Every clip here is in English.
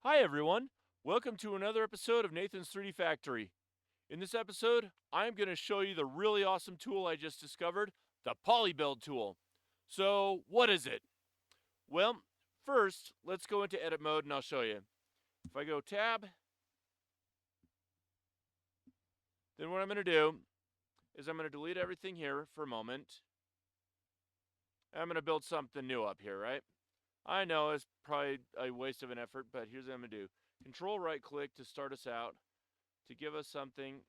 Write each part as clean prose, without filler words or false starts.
Hi everyone, welcome to another episode of Nathan's 3D Factory. In this episode, I'm going to show you the really awesome tool I just discovered, the Polybuild tool. So, what is it? Well, first, let's go into edit mode and I'll show you. If I go tab, then what I'm going to do is I'm going to delete everything here for a moment. I'm going to build something new up here, right? I know it's probably a waste of an effort, but here's what I'm going to do. Control right click to start us out, to give us something.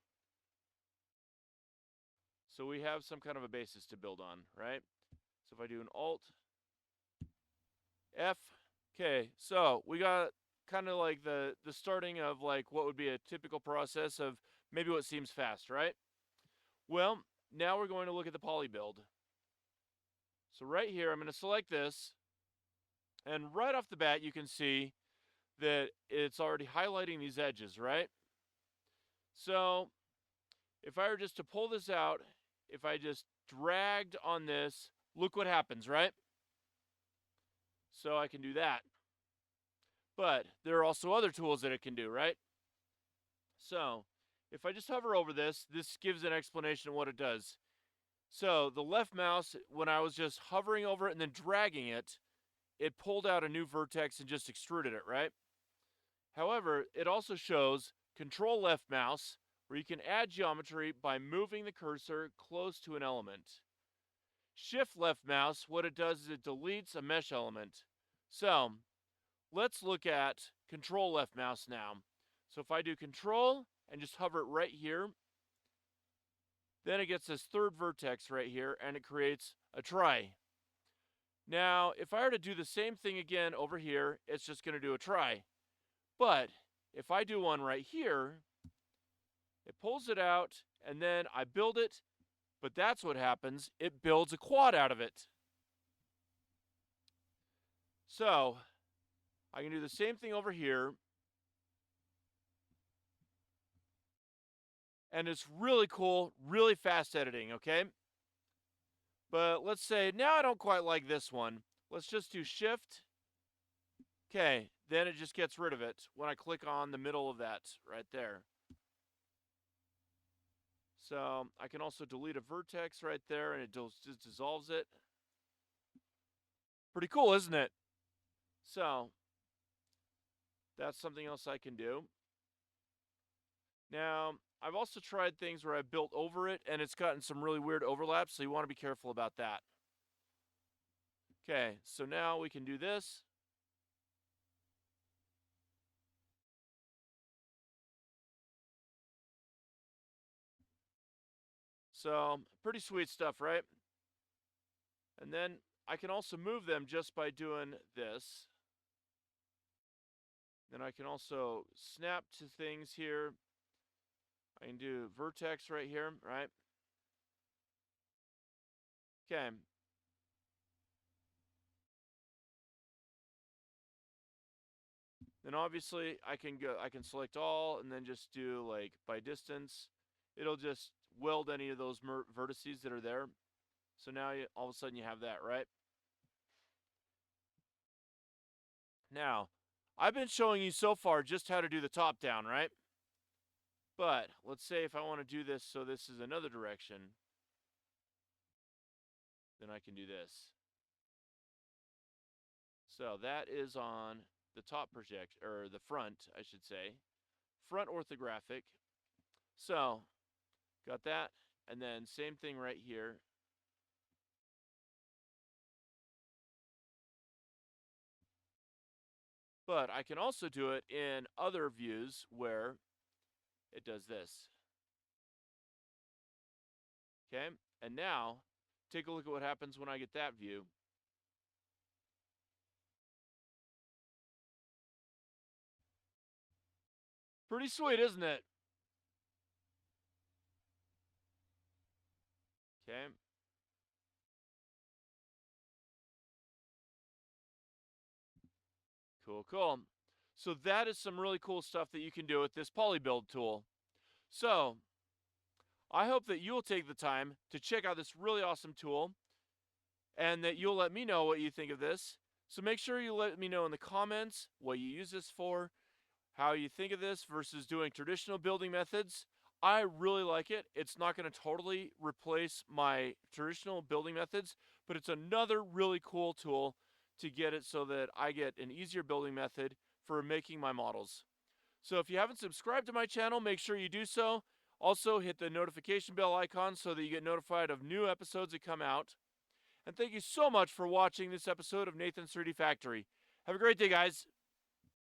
So we have some kind of a basis to build on, right? So if I do an Alt F, okay, so we got kind of like the starting of like what would be a typical process of maybe what seems fast, right? Well, now we're going to look at the poly build. So right here, I'm going to select this, and right off the bat, you can see that it's already highlighting these edges, right? So if I were just to pull this out, if I just dragged on this, look what happens, right? So I can do that. But there are also other tools that it can do, right? So if I just hover over this, this gives an explanation of what it does. So the left mouse, when I was just hovering over it and then dragging it, it pulled out a new vertex and just extruded it, right? However, it also shows control left mouse, where you can add geometry by moving the cursor close to an element. Shift left mouse, what it does is it deletes a mesh element. So let's look at control left mouse now. So if I do control and just hover it right here, then it gets this third vertex right here and it creates a try. Now, if I were to do the same thing again over here, it's just going to do a try. But if I do one right here, it pulls it out and then I build it, but that's what happens. It builds a quad out of it. So I can do the same thing over here. And it's really cool, really fast editing, okay? But let's say now I don't quite like this one. Let's just do shift. Okay, then it just gets rid of it when I click on the middle of that right there. So I can also delete a vertex right there and it just dissolves it. Pretty cool, isn't it? So that's something else I can do. Now, I've also tried things where I've built over it and it's gotten some really weird overlaps, so you want to be careful about that. Okay, so now we can do this. So pretty sweet stuff, right? And then I can also move them just by doing this. Then I can also snap to things here. I can do vertex right here, right? Okay. Then obviously I can select all and then just do like by distance. It'll just weld any of those vertices that are there. So now all of a sudden you have that, right? Now, I've been showing you so far just how to do the top down, right? But let's say if I want to do this so this is another direction, then I can do this. So that is on the top project, or the front, I should say. Front orthographic. So, got that. And then same thing right here. But I can also do it in other views where it does this. Okay? And now, take a look at what happens when I get that view. Pretty sweet, isn't it? Okay. Cool, cool. So that is some really cool stuff that you can do with this Polybuild tool. So, I hope that you'll take the time to check out this really awesome tool and that you'll let me know what you think of this. So make sure you let me know in the comments what you use this for. how you think of this versus doing traditional building methods. I really like it. It's not going to totally replace my traditional building methods, but it's another really cool tool to get it so that I get an easier building method for making my models. So if you haven't subscribed to my channel, make sure you do so. Also, hit the notification bell icon so that you get notified of new episodes that come out. And thank you so much for watching this episode of Nathan's 3D Factory. Have a great day, guys.